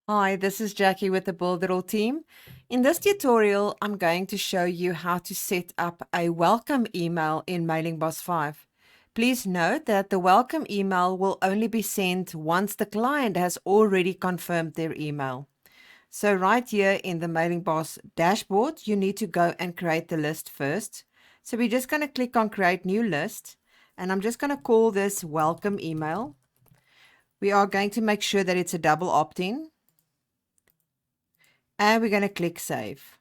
Hi, this is Jackie with the Builderall team. In this tutorial, I'm going to show you how to set up a welcome email in Mailingboss 5. Please note that the welcome email will only be sent once the client has already confirmed their email. So right here in the Mailingboss dashboard, you need to go and create the list first. So we're just going to click on create new list, and I'm just going to call this welcome email. We are going to make sure that it's a double opt-in. And we're going to click save.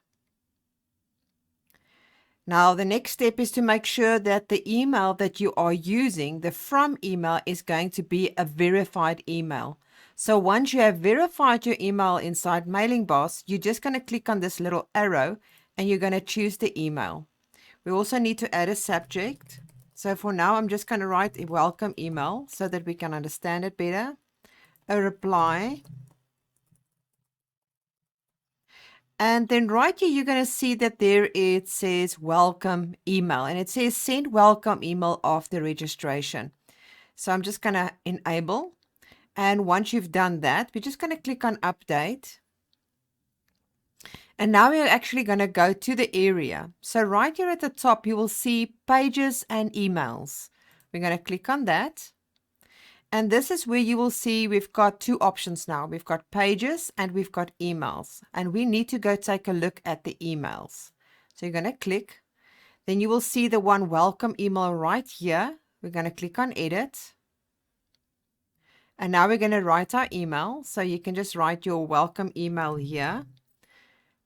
Now the next step is to make sure that the email that you are using, the from email, is going to be a verified email. So once you have verified your email inside Mailingboss, you're just going to click on this little arrow and you're going to choose the email. We also need to add a subject. So for now, I'm just going to write a welcome email so that we can understand it better. A reply. And then right here, you're going to see that there it says welcome email, and it says send welcome email after registration. So I'm just going to enable. And once you've done that, we're just going to click on update. And now we're actually going to go to the area. So right here at the top, you will see pages and emails. We're going to click on that. And this is where you will see we've got two options now. We've got pages and we've got emails. And we need to go take a look at the emails. So you're going to click. Then you will see the one welcome email right here. We're going to click on edit. And now we're going to write our email. So you can just write your welcome email here.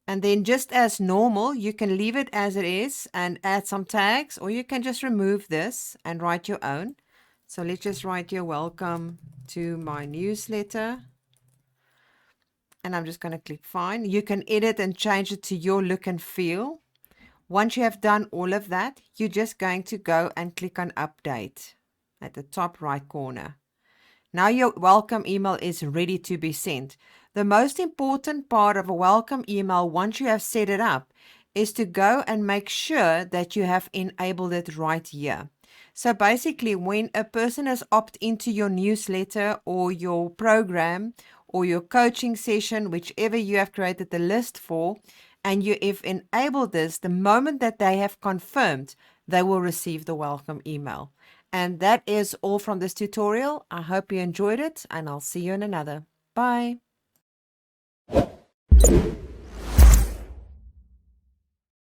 And then just as normal, you can leave it as it is and add some tags, or you can just remove this and write your own. So let's just write here, welcome to my newsletter. And I'm just going to click fine. You can edit and change it to your look and feel. Once you have done all of that, you're just going to go and click on update at the top right corner. Now your welcome email is ready to be sent. The most important part of a welcome email, once you have set it up, is to go and make sure that you have enabled it right here. So basically, when a person has opted into your newsletter or your program or your coaching session, whichever you have created the list for, and you have enabled this, the moment that they have confirmed, they will receive the welcome email. And that is all from this tutorial. I hope you enjoyed it, and I'll see you in another. Bye.